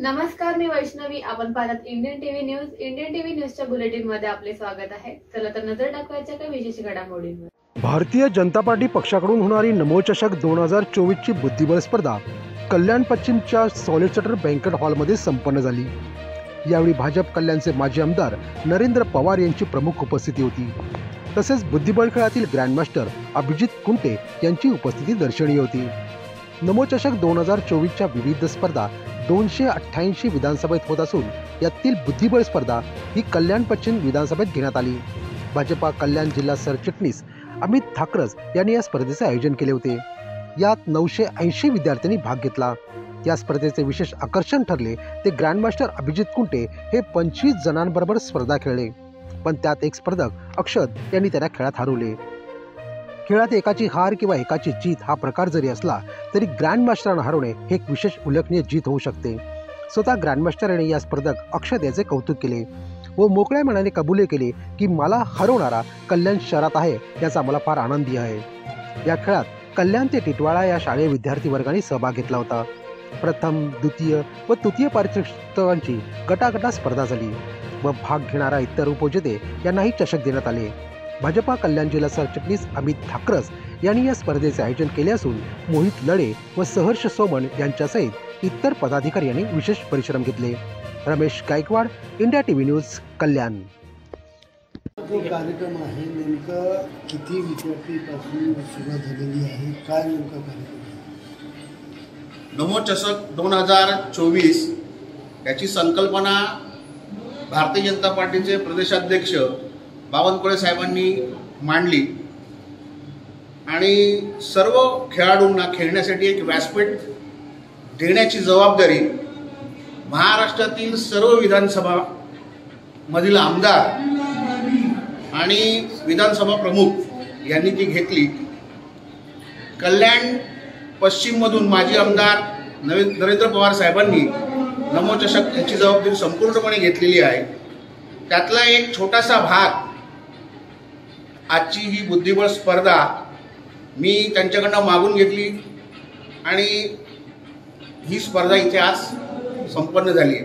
नमस्कार, मी वैष्णवी. आपण पाहत Indian TV news. Indian TV न्यूजच्या बुलेटिन मध्ये आपले स्वागत आहे. चला तर नजर टाकवायच्या काही विशेष घडामोडींवर. भारतीय जनता पार्टी पक्षाकडून होणारी नमो चषक 2024 ची बुद्धिबळ स्पर्धा कल्याण पश्चिमच्या सॉलिसिटर बँकेट हॉलमध्ये संपन्न झाली. यावेळी भाजप कल्याणचे माजी आमदार नरेंद्र पवार यांची प्रमुख उपस्थिती होती. तसेच बुद्धिबळ खेळातील ग्रँडमास्टर अभिजित कुंटे यांची उपस्थिती दर्शनीय होती. नमो चषक 2024 च्या विविध स्पर्धा 288 विधानसभेत होत असून यातील बुद्धिबळ स्पर्धा ही कल्याण पश्चिम विधानसभेत घेण्यात आली. भाजपा कल्याण जिल्हा सरचिटणीस अमित ठाकरस यांनी या स्पर्धेचे आयोजन केले होते. यात 980 विद्यार्थ्यांनी भाग घेतला. या स्पर्धेचे विशेष आकर्षण ठरले ते ग्रँडमास्टर अभिजित कुंटे हे 25 जणांबरोबर स्पर्धा खेळले, पण त्यात एक स्पर्धक अक्षत यांनी त्यांना खेळात हरवले. खेळात एकाची हार किंवा एकाची जीत हा प्रकार जरी असला तरी ग्रँडमास्टरांना हरवणे हे एक विशेष उल्लेखनीय जीत होऊ शकते. स्वतः ग्रँडमास्टर यांनी या स्पर्धक अक्षत याचे कौतुक केले व मोकळ्या मनाने कबुले केले की मला हरवणारा कल्याण शहरात आहे याचा मला फार आनंदी आहे. या खेळात कल्याण ते टिटवाळा या शालेय विद्यार्थी वर्गाने सहभाग घेतला होता. प्रथम, द्वितीय व तृतीय पारितोषिकांची गटागटा स्पर्धा झाली व भाग घेणारा इतर उपविजेते यांनाही चषक देण्यात आले. भाजपा कल्याण जिल्हा सरचिटणीस अमित ठाकरस यांनी या स्पर्धेचे आयोजन केले असून मोहित लढे व सहर्ष सोमण यांच्यासहित इतर पदाधिकारी यांनी विशेष परिश्रम घेतले. Ramesh Gaikwad, India TV news, Kalyan. कार्यक्रम आहे नेमका किती विद्यार्थीपासून सुरुवात झालेली आहे, काय नेमका कार्यक्रम? नमो चषक 2024 याची संकल्पना भारतीय जनता पार्टीचे प्रदेशाध्यक्ष बावनकुळे साहेबांनी मांडली आणि सर्व खेळाडूंना खेळण्यासाठी एक व्यासपीठ देण्याची जबाबदारी महाराष्ट्रातील सर्व विधानसभा मधील आमदार आणि विधानसभा प्रमुख यांनी ती घेतली. कल्याण पश्चिम मधून माजी आमदार नरेंद्र पवार साहेबांनी नमो चषक याची जबाबदारी संपूर्णपणे घेतलेली आहे. त्यातला एक छोटासा भाग आजची ही बुद्धिबळ स्पर्धा मी त्यांच्याकडनं मागून घेतली आणि ही स्पर्धा इथे आज संपन्न झाली.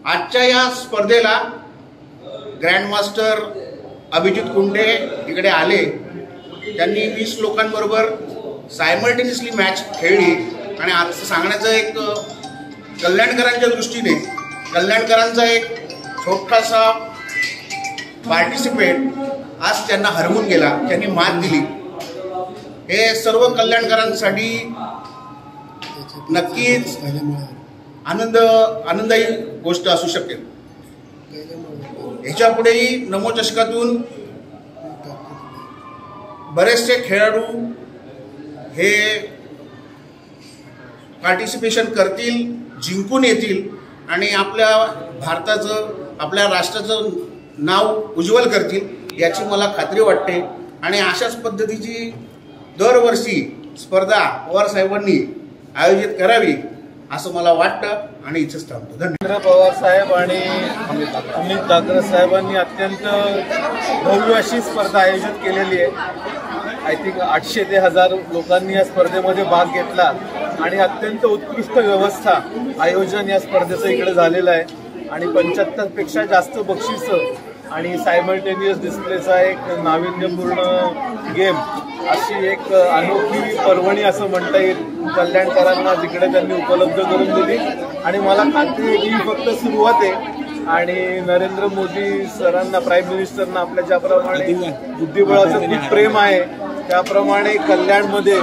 आजच्या या स्पर्धेला ग्रँडमास्टर अभिजित कुंटे इकडे आले. त्यांनी 20 लोकांबरोबर सायमल्टेनियसली मॅच खेळली आणि आज सांगण्याचं एक कल्याणकरांच्या दृष्टीने कल्याणकरांचा एक छोटासा पार्टिसिपेट आज त्यांना हरवून गेला, त्यांनी मात दिली. हे सर्व कल्याणकरांसाठी नक्कीच आनंददायी गोष्ट असू शकेल. ह्याच्या पुढेही नमो चषकातून बरेचसे खेळाडू हे पार्टिसिपेशन करतील, जिंकून येतील आणि आपल्या भारताचं, आपल्या राष्ट्राचं नाव उज्ज्वल करतील याची मला खात्री वाटते. आणि अशाच पद्धतीची दरवर्षी स्पर्धा पवार साहेबांनी आयोजित करावी असं मला वाटतं आणि इथेच थांबतो. धन्यवाद. पवार साहेब आणि अमित ठाकरे साहेबांनी अत्यंत भव्य अशी स्पर्धा आयोजित केलेली आहे. आय थिंक 800 ते 1000 लोकांनी या स्पर्धेमध्ये भाग घेतला आणि अत्यंत उत्कृष्ट व्यवस्था आयोजन या स्पर्धेचं इकडे झालेलं आहे. आणि 75 पेक्षा जास्त बक्षिसं आणि सायमल्टेनियस डिस्प्लेचा एक नाविन्यपूर्ण गेम अशी एक अनोखी पर्वणी असं म्हणता येईल कल्याणकरांना जिकडे त्यांनी उपलब्ध करून दिली. आणि मला खात्री आहे की ही फक्त सुरुवात आहे आणि नरेंद्र मोदी सरांना, प्राईम मिनिस्टरना आपल्या ज्याप्रमाणे बुद्धिबळाचं खूप प्रेम आहे त्याप्रमाणे कल्याणमध्ये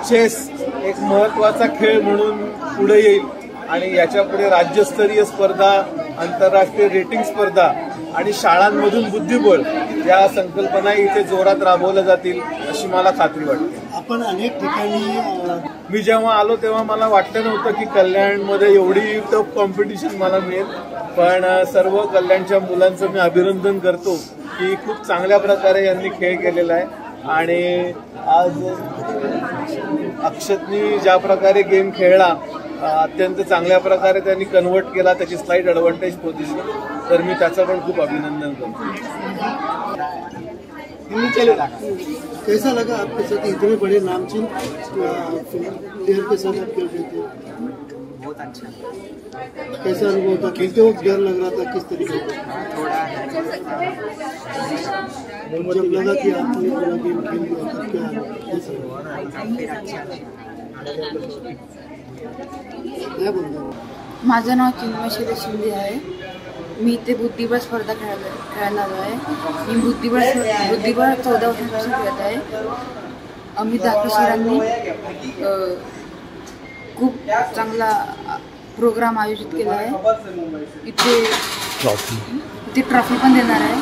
चेस एक महत्त्वाचा खेळ म्हणून पुढे येईल आणि याच्या पुढे राज्यस्तरीय स्पर्धा, आंतरराष्ट्रीय रेटिंग स्पर्धा आणि शाळांमधून बुद्धिबळ या संकल्पना इथे जोरात राबवल्या जातील अशी मला खात्री वाटते. आपण अनेक ठिकाणी मी जेव्हा आलो तेव्हा मला वाटलं नव्हतं की कल्याणमध्ये एवढी टफ कॉम्पिटिशन मला मिळेल, पण सर्व कल्याणच्या मुलांचं मी अभिनंदन करतो की खूप चांगल्या प्रकारे यांनी खेळ केलेला आहे. आणि आज अक्षतनी ज्या प्रकारे गेम खेळला अत्यंत चांगल्या प्रकारे त्यांनी कन्वर्ट केला त्याची स्लाइड ॲडव्हान्टेज पोझिशन, तर मी त्याचं पण खूप अभिनंदन करतो. कैसा लगा आपके साथ इतने बड़े नामचीन प्लेयर के साथ आप खेल रहे थे? बहुत अच्छा। कैसा अनुभव था, खेलते वक्त डर लग रहा था, किस तरीके से? थोड़ा जब लगा कि आपने पूरा गेम खेल लिया तब क्या कैसा लगा? फिर अच्छा। काय बोलता? माझं नाव चिन्मय शिरीष शिंदे आहे. मी इथे बुद्धिबळ स्पर्धा खेळायला आलो आहे. मी बुद्धिबळ 14 वर्षांपासून खेळत आहे. अमित दाखले सरांनी खूप चांगला प्रोग्राम आयोजित केला आहे. इथे ट्रॉफी पण देणार आहे.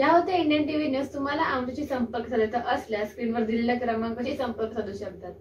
या होत्या इंडियन टीव्ही न्यूज. तुम्हाला आमच्याशी संपर्क साधायचा असल्यास स्क्रीनवर दिलेल्या क्रमांकाशी संपर्क साधू शकतात.